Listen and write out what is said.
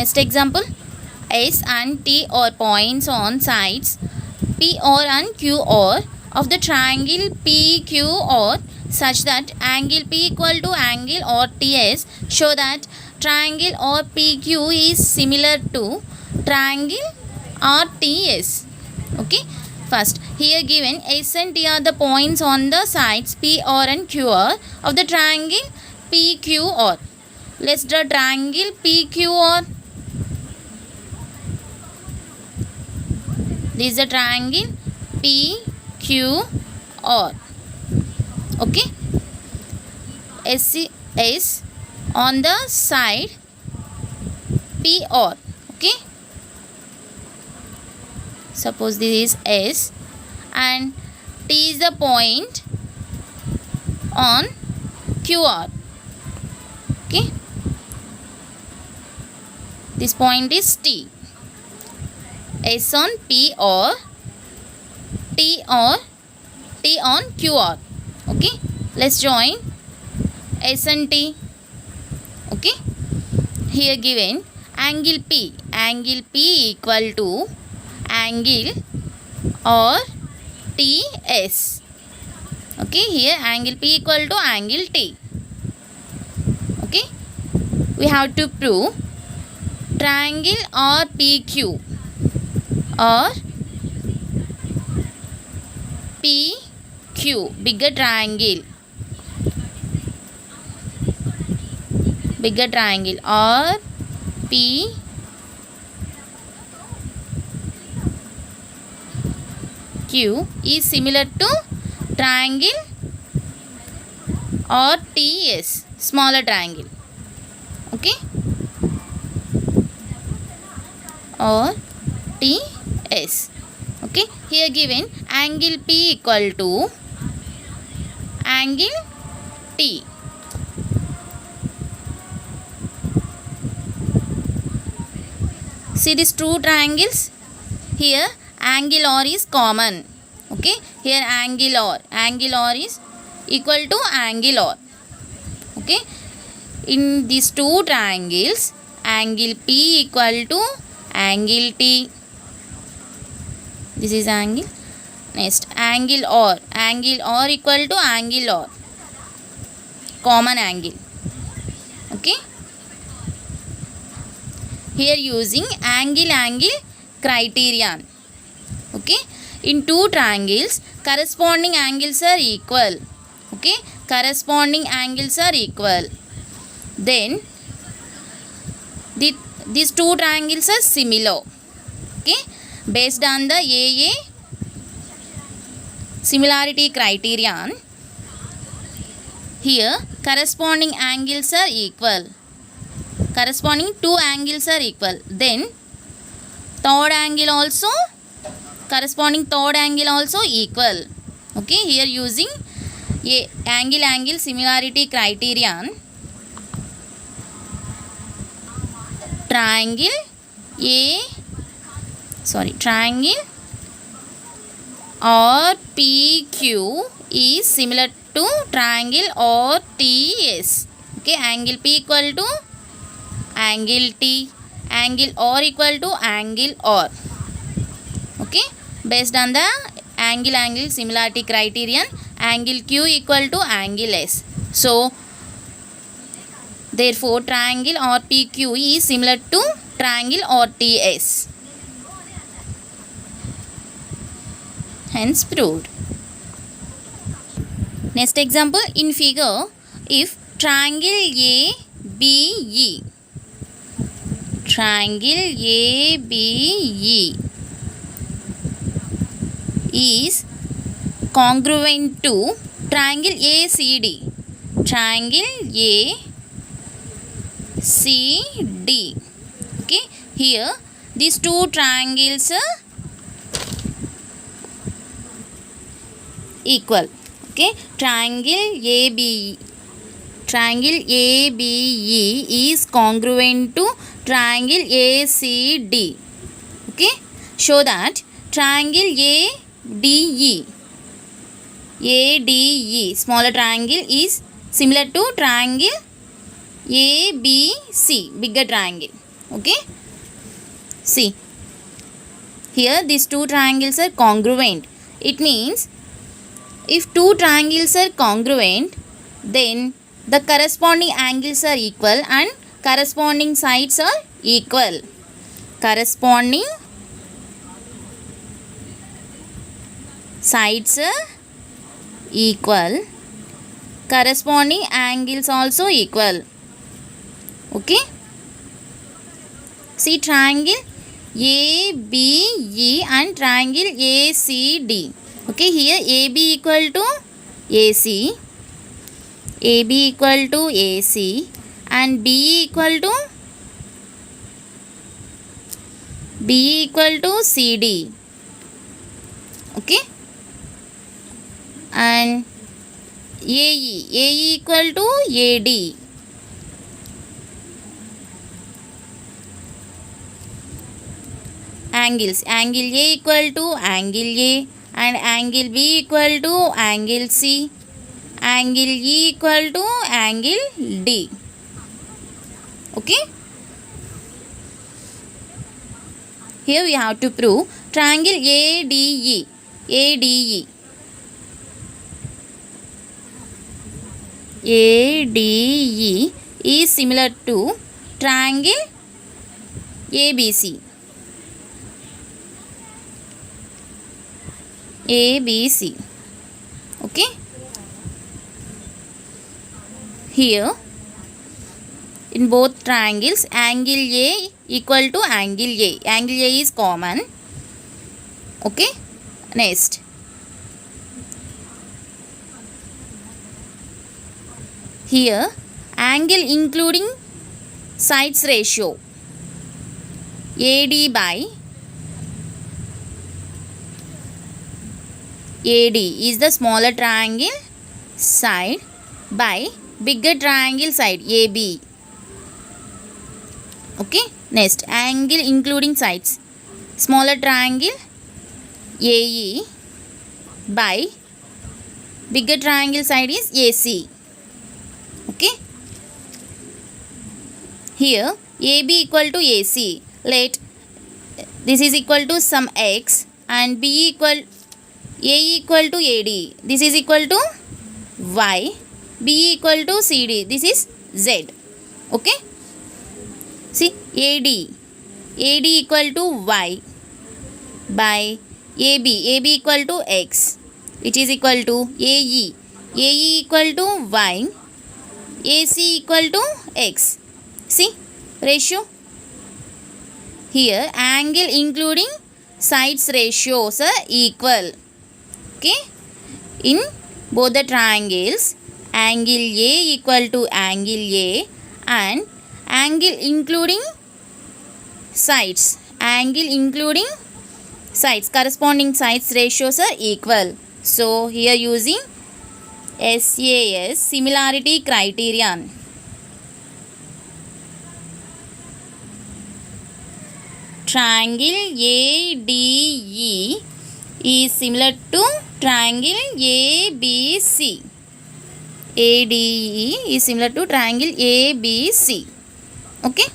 Next example, S and T are points on sides PR and QR of the triangle PQR such that angle P equal to angle RTS. Show that triangle RPQ is similar to triangle RTS. Okay, first here given S and T are the points on the sides PR and QR of the triangle PQR. Let's draw triangle PQR. This is the triangle PQR. Okay, S on the side PR. Okay, suppose this is S and T is the point on QR. Okay, this point is T. S on P or T on QR. Okay, let's join S and T. Okay, here given angle P equal to angle or TS. Okay, here angle P equal to angle T. Okay, we have to prove triangle or PQ or PQ, bigger triangle or PQ is similar to triangle or TS, smaller triangle. Okay, or TS. Okay, here given angle P equal to angle T. See these two triangles. Here angle R is common. Okay, here angle R is equal to angle R. Okay, in these two triangles angle P equal to angle T. This is angle. Next angle R equal to angle R, common angle. Okay, here using angle criterion. Okay, in two triangles corresponding angles are equal. Okay, corresponding angles are equal, then these two triangles are similar. Okay, based on the AA similarity criterion, here corresponding angles are equal. Corresponding two angles are equal. Then third angle also, corresponding third angle also equal. Okay, here using angle similarity criterion, triangle RPQ is similar to triangle RTS. Okay, angle P equal to angle T, angle R equal to angle R. Okay, based on the angle similarity criterion, angle Q equal to angle S. So therefore triangle RPQ is similar to triangle RTS. Hence proved. Next example, in figure, if triangle ABE is congruent to triangle ACD. Okay, here these two triangles are equal. Okay, triangle ABE is congruent to triangle ACD. Okay, show that triangle ADE smaller triangle is similar to triangle ABC bigger triangle. Okay, see here these two triangles are congruent. It means if two triangles are congruent, then the corresponding angles are equal and corresponding sides are equal. Corresponding sides are equal. Corresponding angles also equal. Okay. See triangle ABE and triangle ACD. Okay, here AB equal to AC, AB equal to AC and BE equal to CD. Okay, and AE equal to AD. Angles, angle A equal to angle A and angle B equal to angle C, angle E equal to angle D. Okay, here we have to prove triangle ADE. ADE is similar to triangle ABC. ABC. Okay, here in both triangles angle A equal to angle A. Angle A is common. Okay, next here angle including sides ratio AD by AD is the smaller triangle side by bigger triangle side AB. Okay, next angle including sides smaller triangle AE by bigger triangle side is AC. Okay, here AB equal to AC. Let this is equal to some x and B equal A equal to AD. This is equal to y. B equal to CD. This is Z. Okay. See AD. AD equal to y by AB. AB equal to x, which is equal to AE. AE equal to y. AC equal to x. See ratio. Here angle including sides ratios are equal. Okay, in both the triangles angle A equal to angle A and angle including sides corresponding sides ratios are equal. So here using SAS similarity criterion, triangle ADE is similar to triangle ABC. ADE is similar to triangle ABC. Okay.